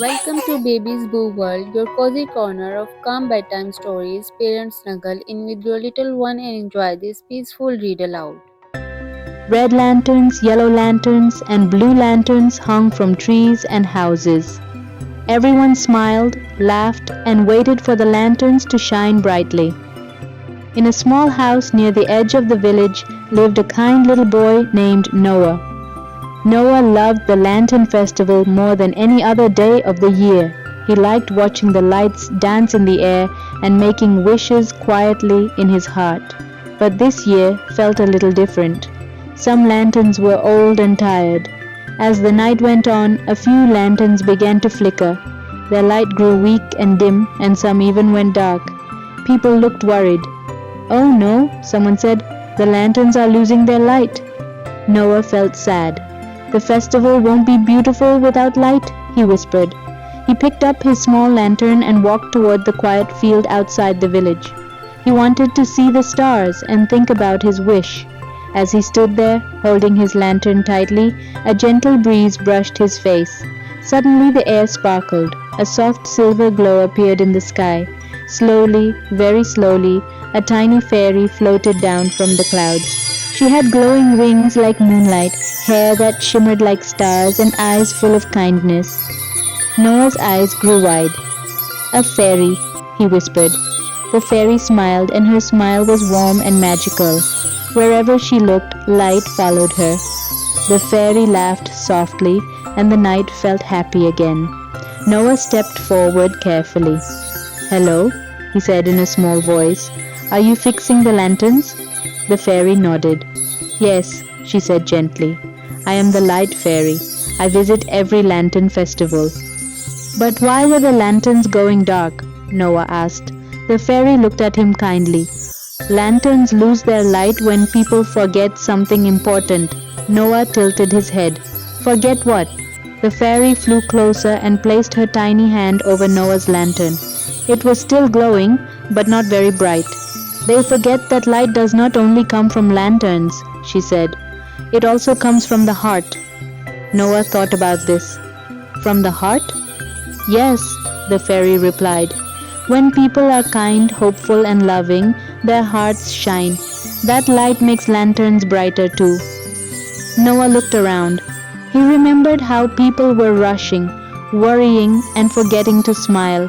Welcome to Baby's Boo World, your cozy corner of calm bedtime stories. Parents snuggle in with your little one and enjoy this peaceful read aloud. Red lanterns, yellow lanterns, and blue lanterns hung from trees and houses. Everyone smiled, laughed, and waited for the lanterns to shine brightly. In a small house near the edge of the village lived a kind little boy named Noah. Noah loved the Lantern Festival more than any other day of the year. He liked watching the lights dance in the air and making wishes quietly in his heart. But this year felt a little different. Some lanterns were old and tired. As the night went on, a few lanterns began to flicker. Their light grew weak and dim, and some even went dark. People looked worried. "Oh no," someone said, "the lanterns are losing their light." Noah felt sad. "The festival won't be beautiful without light," he whispered. He picked up his small lantern and walked toward the quiet field outside the village. He wanted to see the stars and think about his wish. As he stood there, holding his lantern tightly, a gentle breeze brushed his face. Suddenly the air sparkled. A soft silver glow appeared in the sky. Slowly, very slowly, a tiny fairy floated down from the clouds. She had glowing wings like moonlight, hair that shimmered like stars, and eyes full of kindness. Noah's eyes grew wide. "A fairy," he whispered. The fairy smiled, and her smile was warm and magical. Wherever she looked, light followed her. The fairy laughed softly, and the night felt happy again. Noah stepped forward carefully. "Hello," he said in a small voice. "Are you fixing the lanterns?" The fairy nodded. "Yes," she said gently. "I am the light fairy. I visit every lantern festival." "But why were the lanterns going dark?" Noah asked. The fairy looked at him kindly. "Lanterns lose their light when people forget something important." Noah tilted his head. "Forget what?" The fairy flew closer and placed her tiny hand over Noah's lantern. It was still glowing, but not very bright. "They forget that light does not only come from lanterns," she said. "It also comes from the heart." Noah thought about this. "From the heart?" "Yes," the fairy replied. "When people are kind, hopeful, and loving, their hearts shine. That light makes lanterns brighter too." Noah looked around. He remembered how people were rushing, worrying, and forgetting to smile.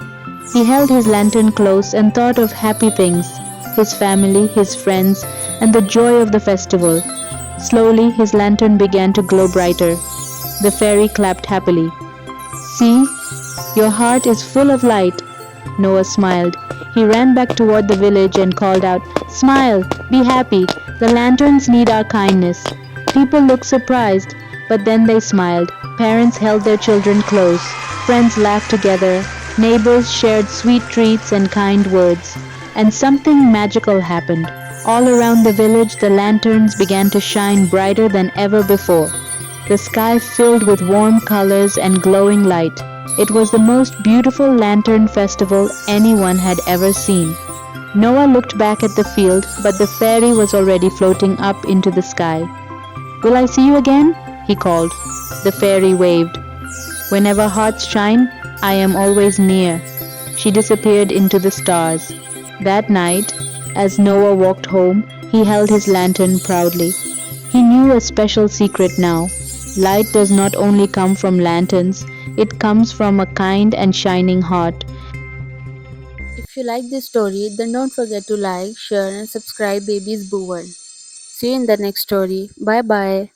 He held his lantern close and thought of happy things, his family, his friends, and the joy of the festival. Slowly, his lantern began to glow brighter. The fairy clapped happily. "See, your heart is full of light." Noah smiled. He ran back toward the village and called out, "Smile, be happy. The lanterns need our kindness." People looked surprised, but then they smiled. Parents held their children close. Friends laughed together. Neighbors shared sweet treats and kind words. And something magical happened. All around the village, the lanterns began to shine brighter than ever before. The sky filled with warm colors and glowing light. It was the most beautiful lantern festival anyone had ever seen. Noah looked back at the field, but the fairy was already floating up into the sky. "Will I see you again?" he called. The fairy waved. "Whenever hearts shine, I am always near." She disappeared into the stars. That night, as Noah walked home, he held his lantern proudly. He knew a special secret now. Light does not only come from lanterns, it comes from a kind and shining heart. If you like this story, then don't forget to like, share, and subscribe Baby's Boo World. See you in the next story. Bye bye.